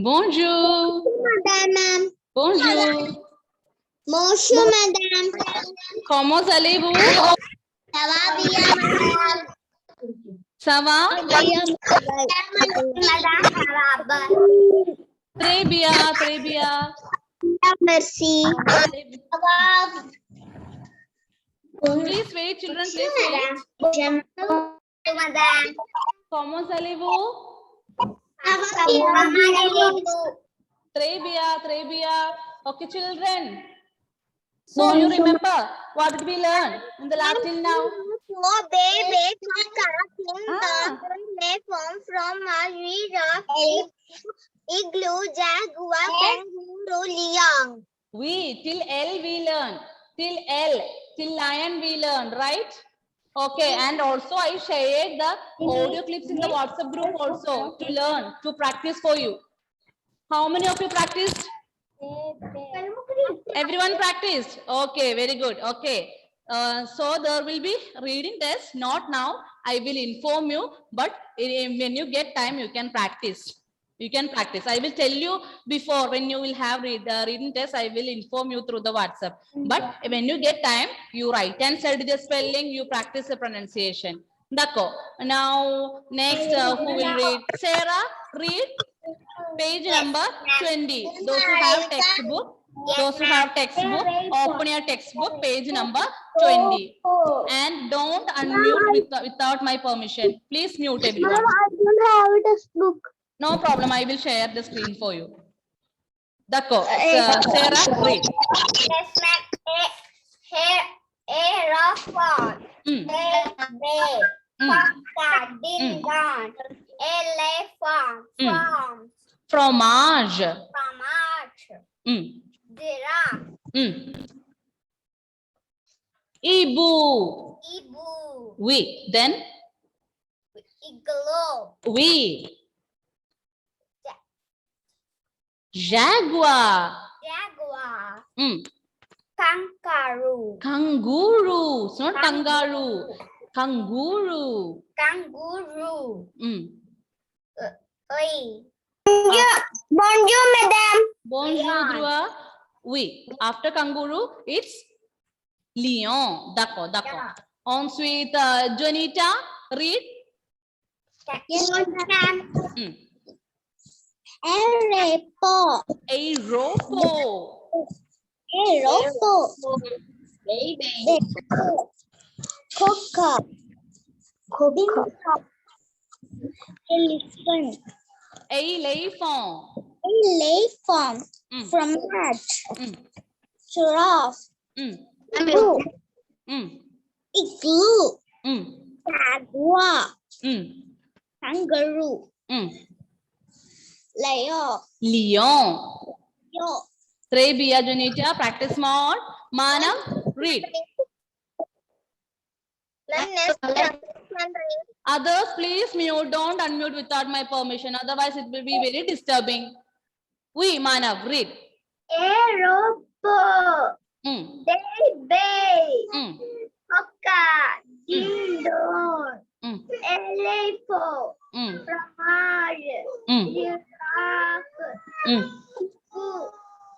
Bonjour. Madame. Bonjour. Bonjour, madame. Comment allez-vous? Ça va bien, madame. Ça va? Très bien, très bien. Merci. Please wait, children, please wait. Madame. Comment allez-vous? Très bien, très bien. Okay, children. So you remember what did we learn in the last till now? From a igloo, jaguar, kangaroo, lion. We till L we learn. Till L, till lion we learn, right? Okay, and also I shared the audio clips in the WhatsApp group also to learn, to practice for you. How many of you practiced? Everyone practiced? Okay, very good. Okay. So there will be reading test, not now. I will inform you, but when you get time, you can practice. You can practice. I will tell you before when you will have reading test, I will inform you through the WhatsApp. But when you get time, you write and study the spelling, you practice the pronunciation. Dako. Now, next, who will read? Sarah, read page number 20. Those who have textbook, open your textbook, page number 20. And don't unmute without my permission. Please mute everyone. I don't have a textbook. No problem, I will share the screen for you. Dako, Sarah, read. Aerophone. Elephant. Fromage. Giraffe. Ibu. Ibu. We. Then Igloo. we. Jaguar. Jaguar. Kangaroo. It's not kangaroo. Kangaroo. Bonjour, madame. Bonjour, Dhruva. Oui. After kangaroo, it's lion. D'accord. Ensuite, Jonita, read. Yes, madame. Baby. Coca. Elephant. Fromage. Giraffe. Igloo. Jaguar. Kangaroo. Lion. Très bien, Jonita. Practice more. Manav, read. Others, please mute. Don't unmute without my permission. Otherwise, it will be very disturbing. We, Manav, read. Aeroplane. Baby. Coca. Dindon. Elephant. Fromage. Giraffe.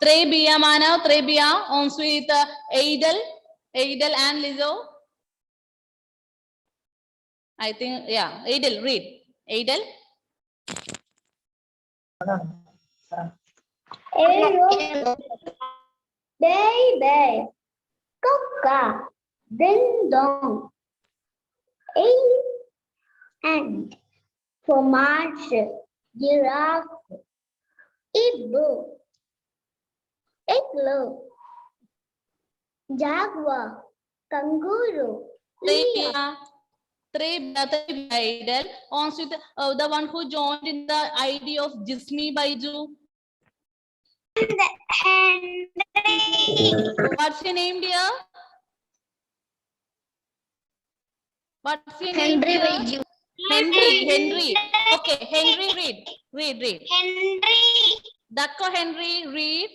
Très bien, Manav. Très bien. Ensuite, Adel and Lizzo. I think, yeah. Adel, read. Adel. Baby. Coca. Dindon. And fromage. Giraffe. Igloo. Jaguar. Kangaroo. Très bien, Adel. Ensuite, the one who joined in the ID of Jismi Baiju. What's your name, dear? What's your name, dear? Henry. Okay, Henry, read. Henry. Dakko, Henry, read.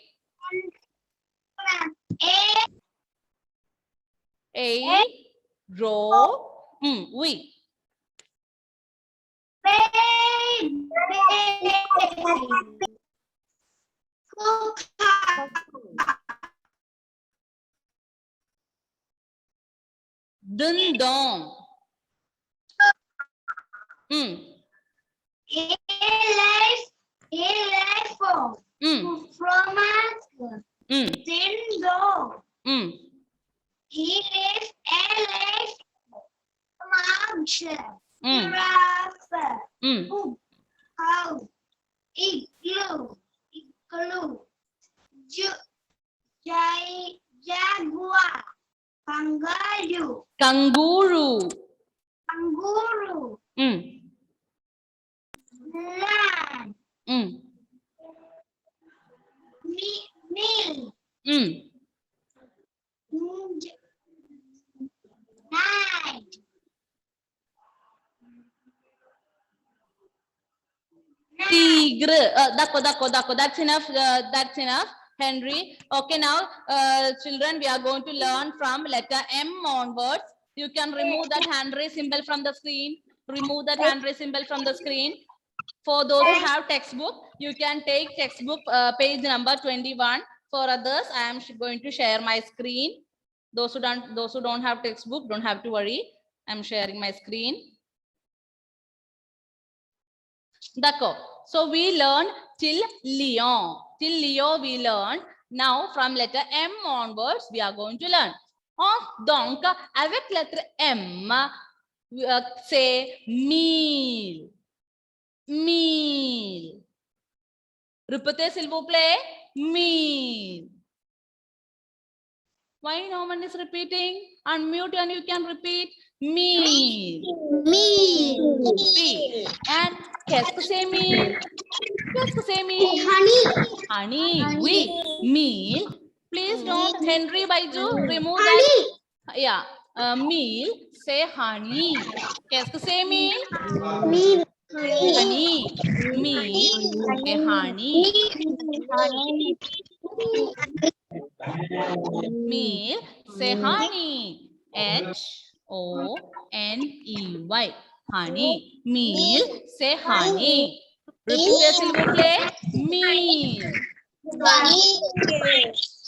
We. Ding-dong. Elephant. Fromage. Ding-dong. He is March. Giraffe. Cow. Igloo. Jaguar. Kangaroo. Kanguru. Lion. Meal. Night. Tigre. Dako. That's enough. That's enough, Henry. Okay, now, children, we are going to learn from letter M onwards. You can remove that hand raise symbol from the screen. Remove that hand raise symbol from the screen. For those who have textbook, you can take textbook page number 21. For others, I am going to share my screen. Those who don't have textbook, don't have to worry. I'm sharing my screen. D'accord. So we learned till Lion. Till Leo we learned. Now from letter M onwards, we are going to learn. Donc, avec lettre M, say meal. Meal. Répétez s'il vous plaît. Meal. Why no one is repeating? Unmute and you can repeat. Meal. Meal. And qu'est-ce que c'est meal? Qu'est-ce que c'est meal? Honey. Oui. Meal. Please don't. Henry Baiju, remove that. Yeah. Meal. Say honey. Qu'est-ce que c'est meal? Honey. Meal. Say honey. Meal. Say honey. H-O-N-E-Y. Honey. Meal. Say honey. Répétez s'il vous plaît. Meal.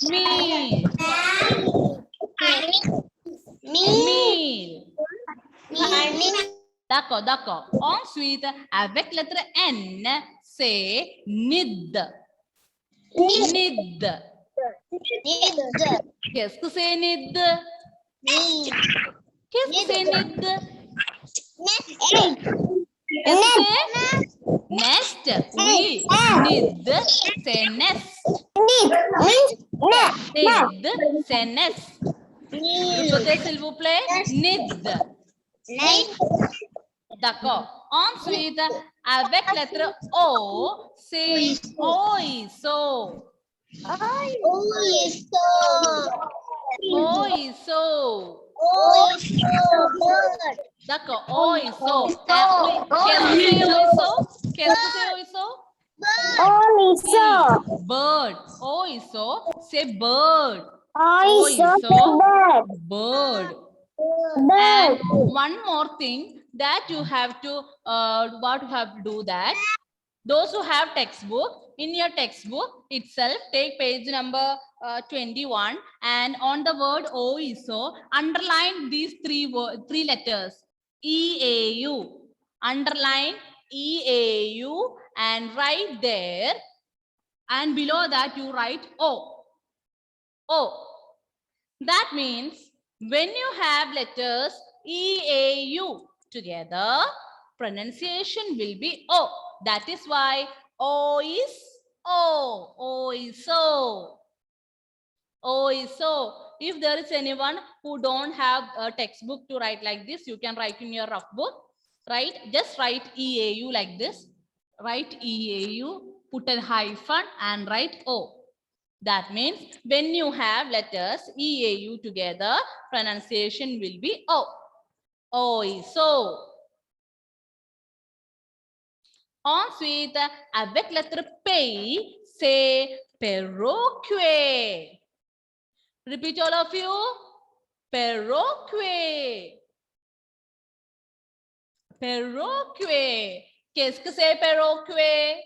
Meal. Meal. D'accord. Ensuite, avec lettre N, c'est nid. Nid. Qu'est-ce que c'est nid? Qu'est-ce que c'est nid? Qu'est-ce que c'est? Nest. Oui. Nid, c'est nest. Nid, c'est nest. Répétez s'il vous plaît. Nid. D'accord. Ensuite, avec lettre O, c'est oiseau. Oiseau. D'accord. Oiseau. Qu'est-ce que c'est oiseau? Bird. Oiseau, c'est bird. Bird. And one more thing that you have to do that. Those who have textbook, in your textbook itself, take page number 21, and on the word oiseau, underline these three letters. E-A-U. Underline E-A-U and write there, and below that you write O. O. That means when you have letters E-A-U together, pronunciation will be O. That is why O is O. O is so. O is so. If there is anyone who don't have a textbook to write like this, you can write in your rough book. Right? Just write E-A-U like this. Write E-A-U, put a hyphen and write O. That means when you have letters E-A-U together, pronunciation will be O. O is so. Ensuite, avec lettre P, c'est perroquet. Repeat all of you. Perroquet. Perroquet. Qu'est-ce que c'est perroquet?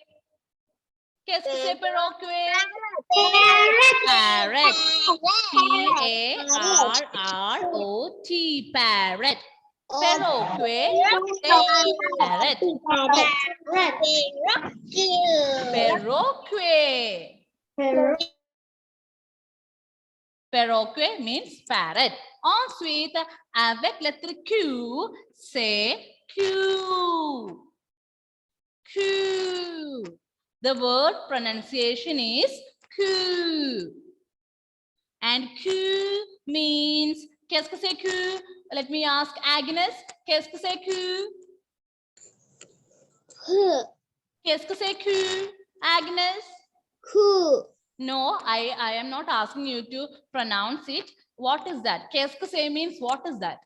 Qu'est-ce que c'est perroquet? Parrot. P-A-R-R-O-T. Parrot. Perroquet. Parrot. Perroquet. Perroquet means parrot. Ensuite, avec lettre Q, c'est Q. Q. The word pronunciation is Q. And Q means, qu'est-ce que c'est Q? Let me ask Agnes, qu'est-ce que c'est Q? Qu'est-ce que c'est Q? Agnes? No, I am not asking you to pronounce it. What is that? Qu'est-ce que c'est means what is that?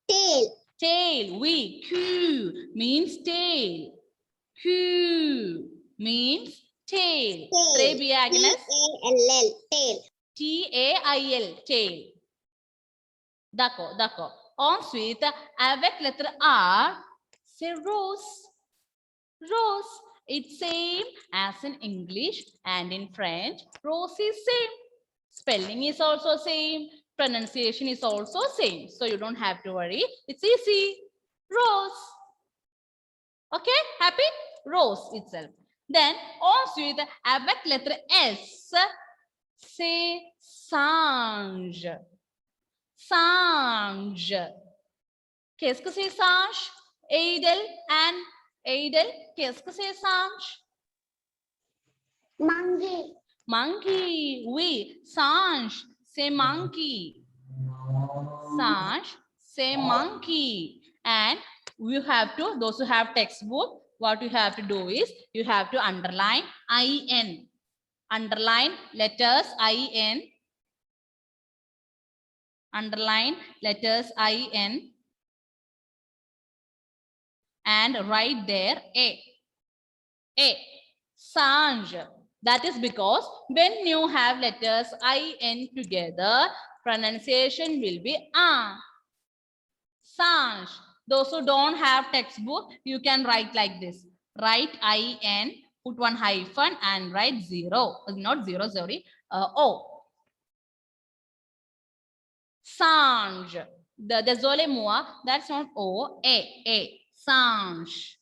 Tail. Tail. Oui. Q means tail. Q means tail. Très bien, Agnes. T-A-L-L. Tail. T-A-I-L. Tail. D'accord, d'accord. Ensuite, avec lettre R, c'est rose. Rose. It's same as in English and in French. Rose is same. Spelling is also same. Pronunciation is also same. So you don't have to worry. It's easy. Rose. Okay, happy? Rose itself. Then ensuite, avec lettre S, c'est singe. Singe. Qu'est-ce que c'est singe? Adel and Adel, qu'est-ce que c'est singe? Monkey. Monkey. Oui, singe, c'est monkey. Singe, c'est monkey. And you have to, those who have textbook, what you have to do is, you have to underline IN. Underline letters IN. Underline letters IN. And write there A. A. Singe. That is because when you have letters IN together, pronunciation will be Singe. Those who don't have textbook, you can write like this. Write IN, put one hyphen and write 0. Not 0, sorry. O. Singe. Désolé moi, that's not O. A. Singe.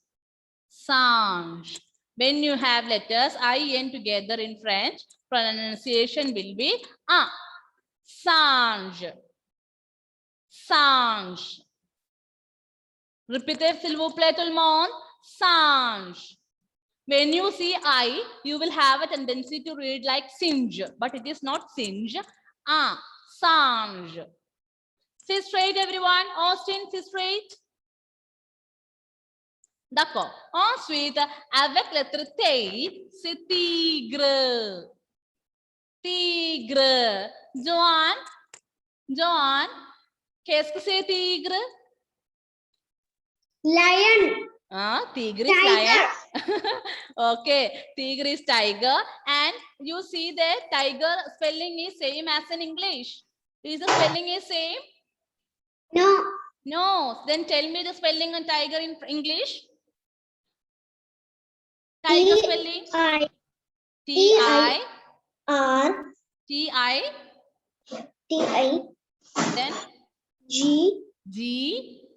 Singe. When you have letters IN together in French, pronunciation will be singe. Singe. Répétez s'il vous plaît tout le monde. Singe. When you see I, you will have a tendency to read like singe, but it is not singe. Singe. Sit straight everyone. Austin, sit straight. D'accord. Ensuite, avec lettre T, c'est tigre. Tigre. Joanne, qu'est-ce que c'est tigre? Lion. Tigre is lion. Okay, tigre is tiger. And you see that tiger spelling is same as in English. Is the spelling is same? No. No. Then tell me the spelling on tiger in English. Tiger spelling. T-I. Then G-E-R.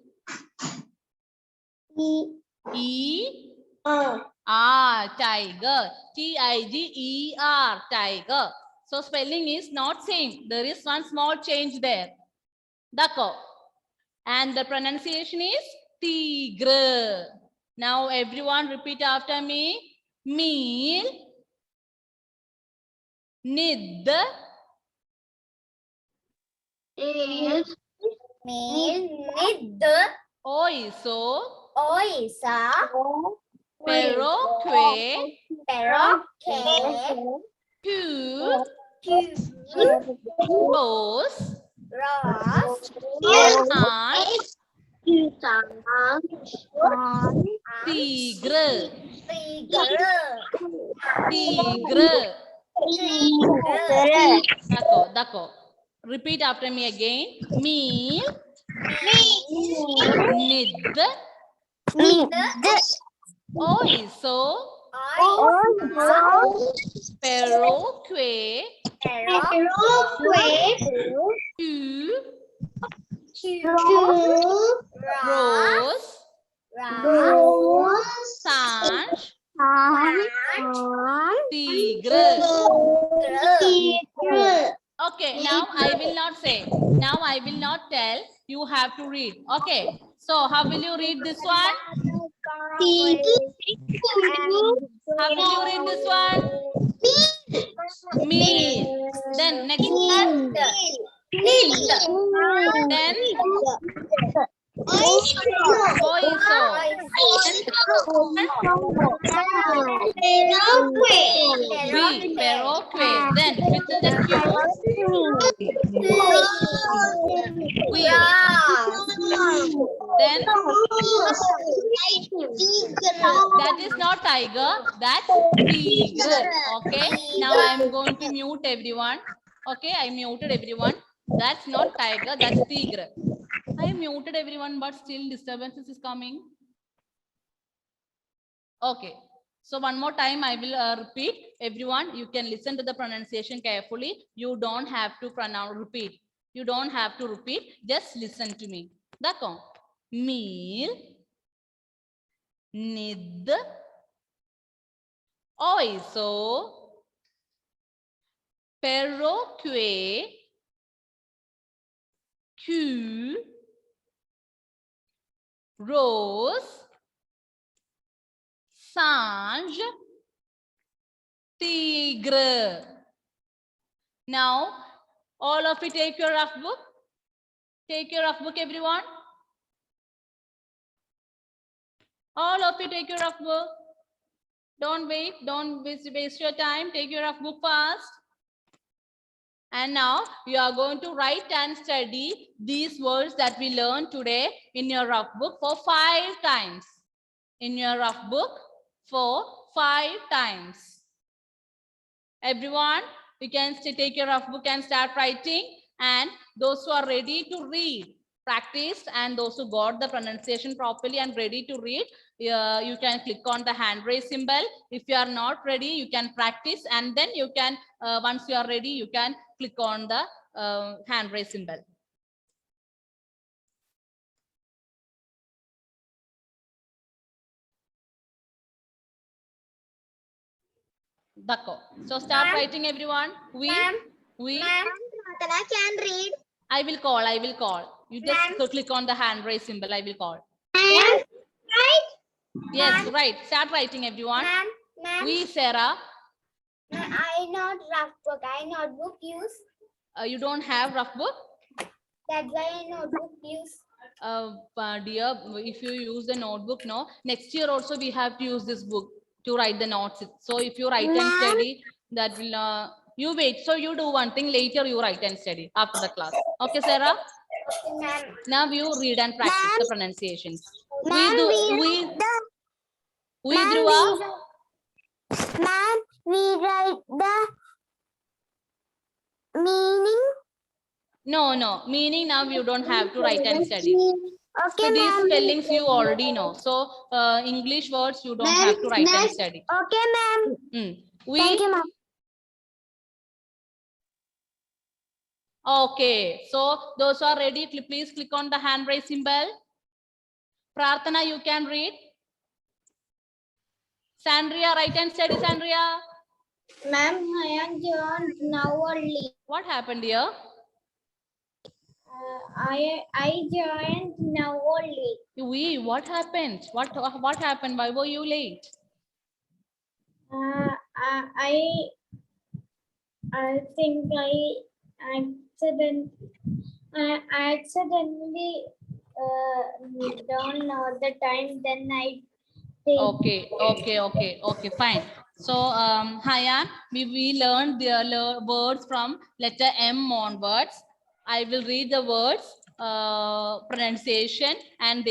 Tiger. T-I-G-E-R. Tiger. So spelling is not same. There is one small change there. D'accord. And the pronunciation is tigre. Now everyone repeat after me. Meal. Nid. Oiso. Perroquet. Two. Rose. Tigre. D'accord. Repeat after me again. Meal. Nid. Oiso, perroquet, two, rose, sanj, tigre. Okay, now I will not say. Now I will not tell. You have to read. Okay. So how will you read this one? How will you read this one? Meal. Then next one. Then oiso. B, perroquet. Then within the Q, wheel. Then that is not tiger, that's tigre. Okay, now I am going to mute everyone. Okay, I muted everyone. That's not tiger, that's tigre. I muted everyone, but still disturbances is coming. Okay, so one more time I will repeat. Everyone, you can listen to the pronunciation carefully. You don't have to repeat. You don't have to repeat. Just listen to me. D'accord. Meal, nid, oiso, perroquet, cul, rose, sanj, tigre. Now, all of you take your rough book. Take your rough book, everyone. All of you take your rough book. Don't wait. Don't waste your time. Take your rough book fast. And now you are going to write and study these words that we learned today in your rough book for 5 times. In your rough book for 5 times. Everyone, you can take your rough book and start writing. And those who are ready to read, practice, and those who got the pronunciation properly and ready to read, you can click on the hand raise symbol. If you are not ready, you can practice, and then you can, once you are ready, you can click on the hand raise symbol. So start writing, everyone. We can read. I will call. You just click on the hand raise symbol. I will call. Right? Yes, right. Start writing, everyone. We, Sarah. I not rough book. I notebook use. You don't have rough book? That's why I notebook use. Dear, if you use the notebook, no. Next year also we have to use this book to write the notes. So if you write and study, that will. You wait. So you do one thing. Later you write and study after the class. Okay, Sarah. Okay, Now you read and practice the pronunciations. Ma'am, We Dhruva. Ma'am, we write the meaning. No. Meaning now you don't have to write and study. Okay, So these ma'am. spellings you already know. So English words you don't have to write and study. Okay, ma'am. Thank you, ma'am. Okay, so those who are ready, please click on the hand raise symbol. Prarthana, you can read. Sandria, write and study, Sandria. Ma'am, I am joined now only. What happened here? I joined now only. What happened? What happened? Why were you late? I think I accidentally don't know the time. Then I think. Okay, fine. So, Hayan, we learned the words from letter M onwards. I will read the words pronunciation, and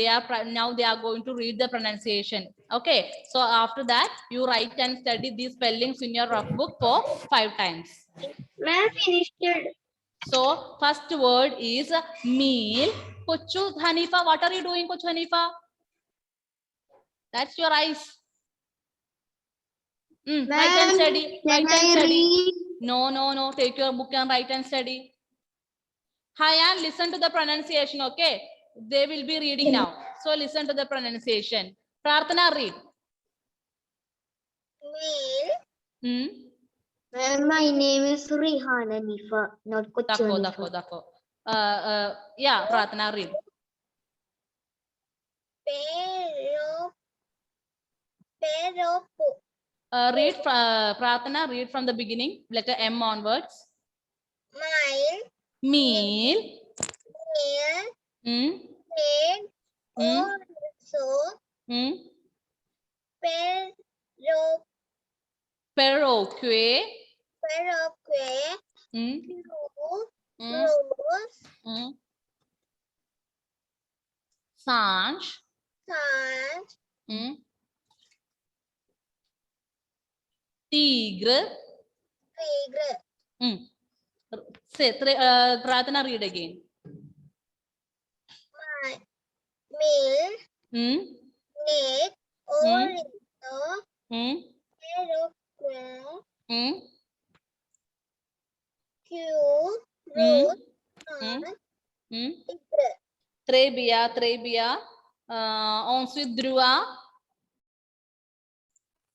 now they are going to read the pronunciation. Okay, so after that you write and study these spellings in your rough book for 5 times. Ma'am, finished. So first word is meal. Kuchu Hanifa, what are you doing, Kuchu Hanifa? That's your eyes. Write and study. Write and study. read? No. Take your book and write and study. Hi, and listen to the pronunciation, okay? They will be reading now. So listen to the pronunciation. Prarthana, read. Meal. My name is Rihana Nifa, not Kochu Nifa. Dako. Yeah, Prarthana, read. Peropu. Read, Prarthana, read from the beginning, letter M onwards. Meal. Meal. Also. Peroque. Rose. Sanj. Tigre. Say, Prarthana, read again. Meal. Neck. Trebia. Ensuite, Dhruva.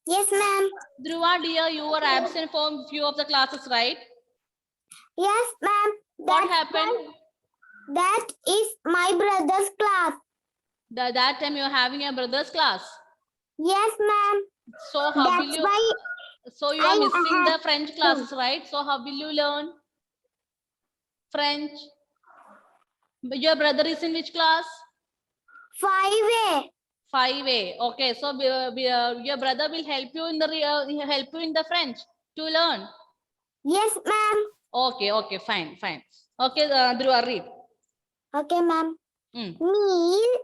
Yes, ma'am. Dhruva, dear, you were absent from few of the classes, right? Yes, ma'am. What happened? That is my brother's class. That time you're having your brother's class. Yes, ma'am. So how will you? So you are I missing have the French classes, right? So how will you learn French? Your brother is in which class? 5A. 5A. Okay, so your brother will help you in the French to learn. Yes, ma'am. Okay, fine. Okay, Dhruva, read. Okay, ma'am. Meal.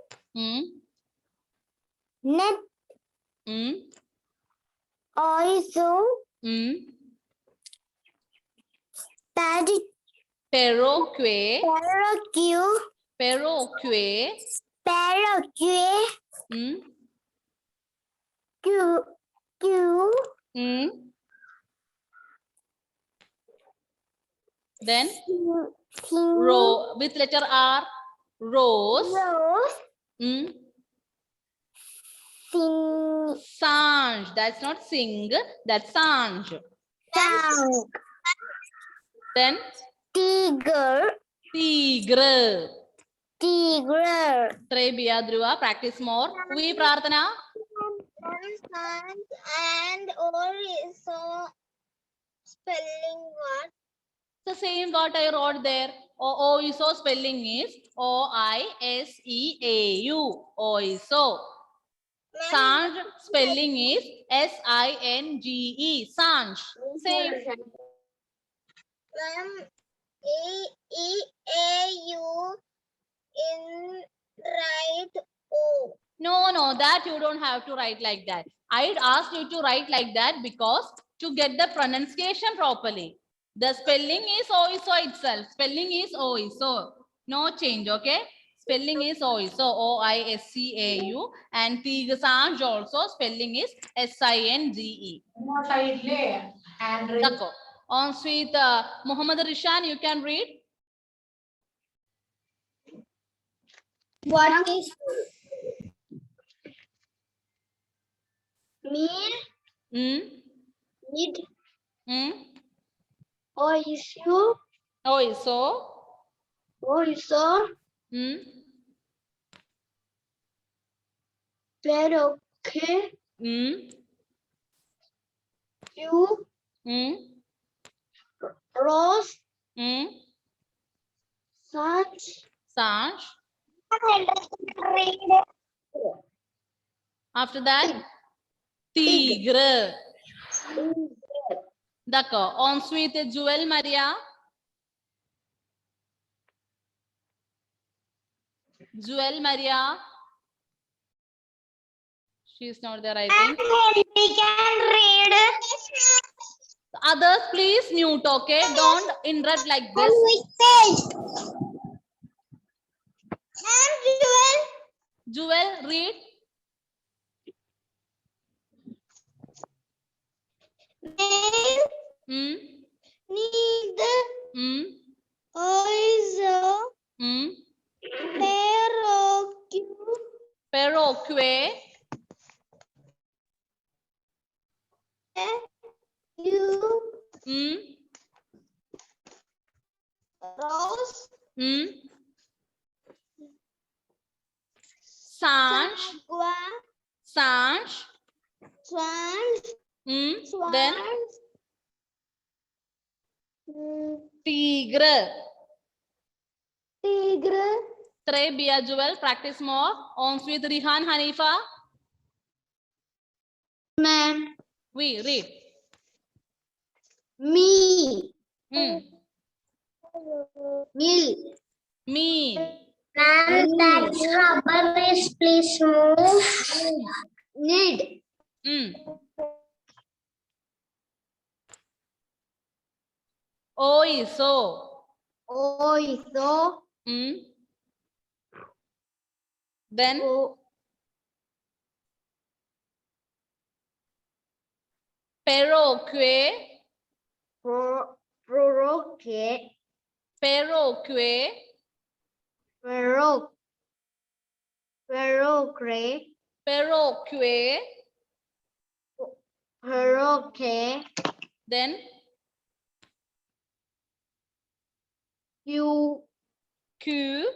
Net. Also. Study. Peroque. Then with letter R. Rose. Sanj. That's not sing. That's Sanj. Then Tigre. Trebia, Dhruva, practice more. We Prarthana. And also spelling what? The same what I wrote there. Oiso spelling is O-I-S-E-A-U. Oiso. Sanj spelling is S-I-N-G-E. Sanj. Same. E-A-U in right O. No, that you don't have to write like that. I asked you to write like that because to get the pronunciation properly. The spelling is Oiso itself. Spelling is Oiso. No change, okay? Spelling is Oiso, O-I-S-C-A-U, and Sanj also spelling is S-I-N-G-E. Ensuite, Muhammad Rishan, you can read. What is meal? Need. Oiso. Peroque. Rose. Sanj. After that, Tigre. D'accord. Ensuite, Jewel Maria. She is not there, I think. We can read. Others, please mute, okay? Don't interrupt like this. Jewel, read. Male Hmm. need Hmm. also Hmm. paroquet Paroque. you Hmm. rose Hmm. Sanj. sagua Sanj. swan Hmm. swan Then tigre. tigre Tre Bia Jewel. Practice more. On with Rihan Hanifa. ma'am We read. me Hmm. meal Meal. ma'am that rubber is please move need Hmm. Oi so. also Hmm. Then paroque. prorogue Paroque. prorogue Paroque. prorogue Then you Q.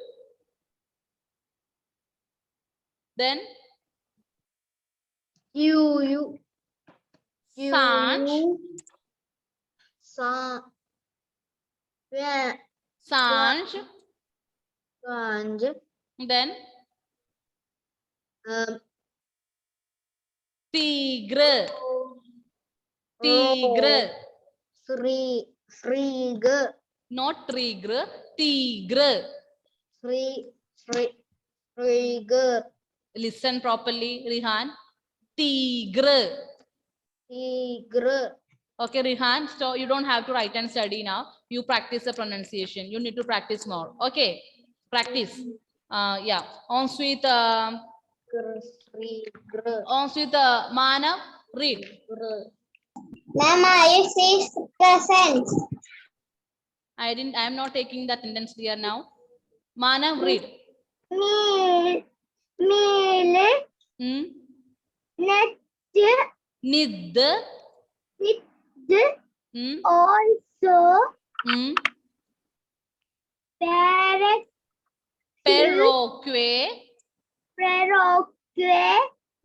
Then you Sanj. sa yeah Sanj. Ganj Then um tigre. Tigre. Srig Not tigre. Tigre. Srig Listen properly, Rihan. Tigre. Tigre Okay, Rihan. So you don't have to write and study now. You practice the pronunciation. You need to practice more. Okay. Practice. Yeah. Ensuite, Manav, read. Ma'am, I see present. I'm not taking the attendance here now. Manav, read. Meal Hmm. net Nid. with Hmm. also Hmm. parrot Paroque. prorogue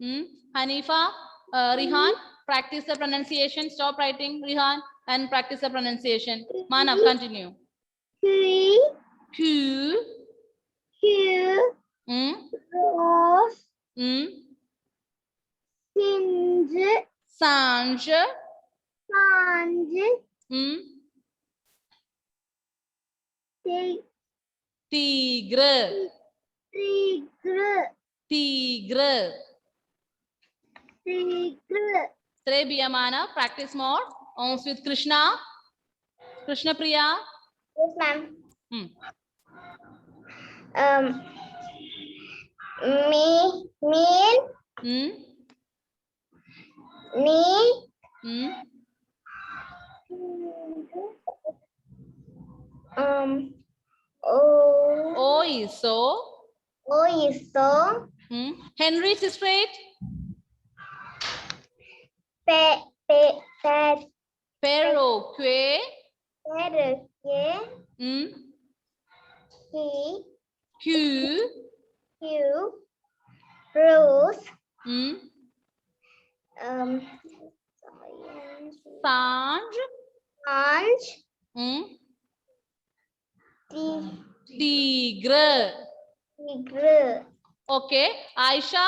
Hmm. Hanifa, Rihan, practice the pronunciation. Stop writing, Rihan, and practice the pronunciation. Manav, continue. tree Q. Q Hmm. rose Hmm. singe Sanj. sange Hmm. tigre Tigre. Tigre. tigre Tre Biyamana, practice more. On with Krishna. Krishna Priya. yes ma'am Hmm. meal Hmm. me Hmm. Oi so. so Hmm. Henry Straight. Paroque. Hmm. Q. Rose Hmm. Sanj. Ange Hmm. Tigre. tigre Okay. Aisha.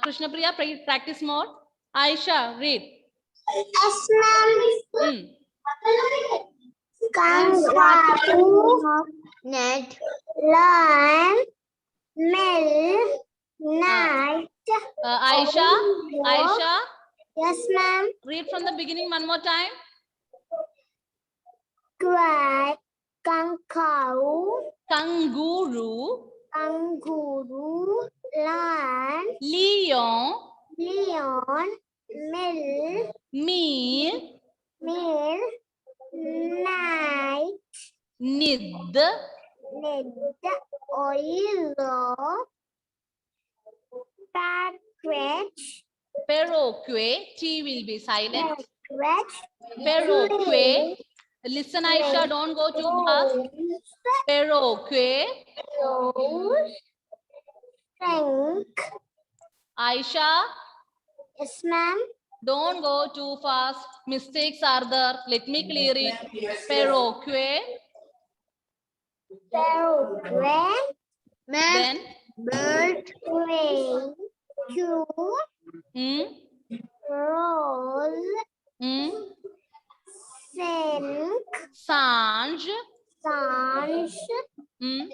Krishna Priya, practice more. Aisha, read. yes ma'am Hmm. kangaroo net lion mill night Aisha. Aisha, yes ma'am read from the beginning one more time. quack kangaroo Kangaroo. lion Leon. leon mill Meal. Package. Perroquet. T will be silent. Package. Perroquet. Listen, Aisha, don't go too fast. Perroquet. Rose. Frank. Aisha, Yes, ma'am. don't go too fast. Mistakes are there. Let me clear it. Perroquet. Paragraph. Ma'am. Then, Bird. Way. Two. mm, Rose. mm, Sink. Sanj, Sanj. mm,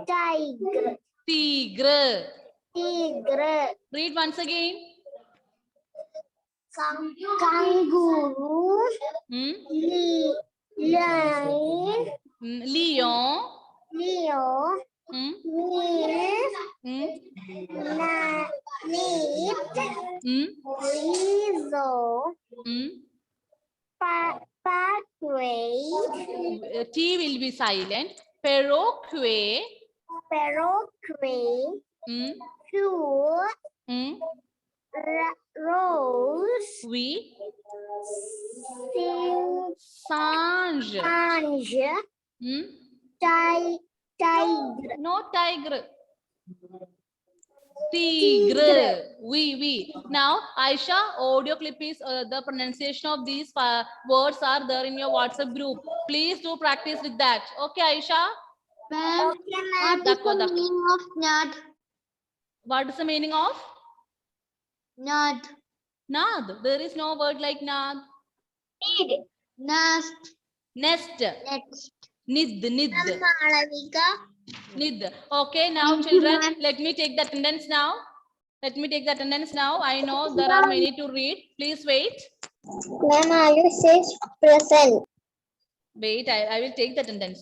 Tiger. Tigre. Tigre. Read once again. Kangaroo. Mm, Lion. Lion. Leo. Mm, Meal. mm, Neat. mm, Lizzo. mm. Pathway. T will be silent. Perroquet. Paraguay. Mm, Two. mm, Rose. we. Sing. Sanj. Ange. Mm, Tiger. no tiger. Tigre. We. Now, Aisha, audio clip is the pronunciation of these words are there in your WhatsApp group. Please do practice with that. Okay, Aisha? Ma'am. Okay, ma'am. What is the meaning of nut? What is the meaning of? Nut. Nad. There is no word like nad. Need. Nest. Nest. Next. Nid. Malavika. Nid. Okay, now Thank you, children, ma'am. let me take the attendance now. Let me take the attendance now. I know there are many to read. Please wait. Ma'am, Ayush says present. Wait, I will take the attendance.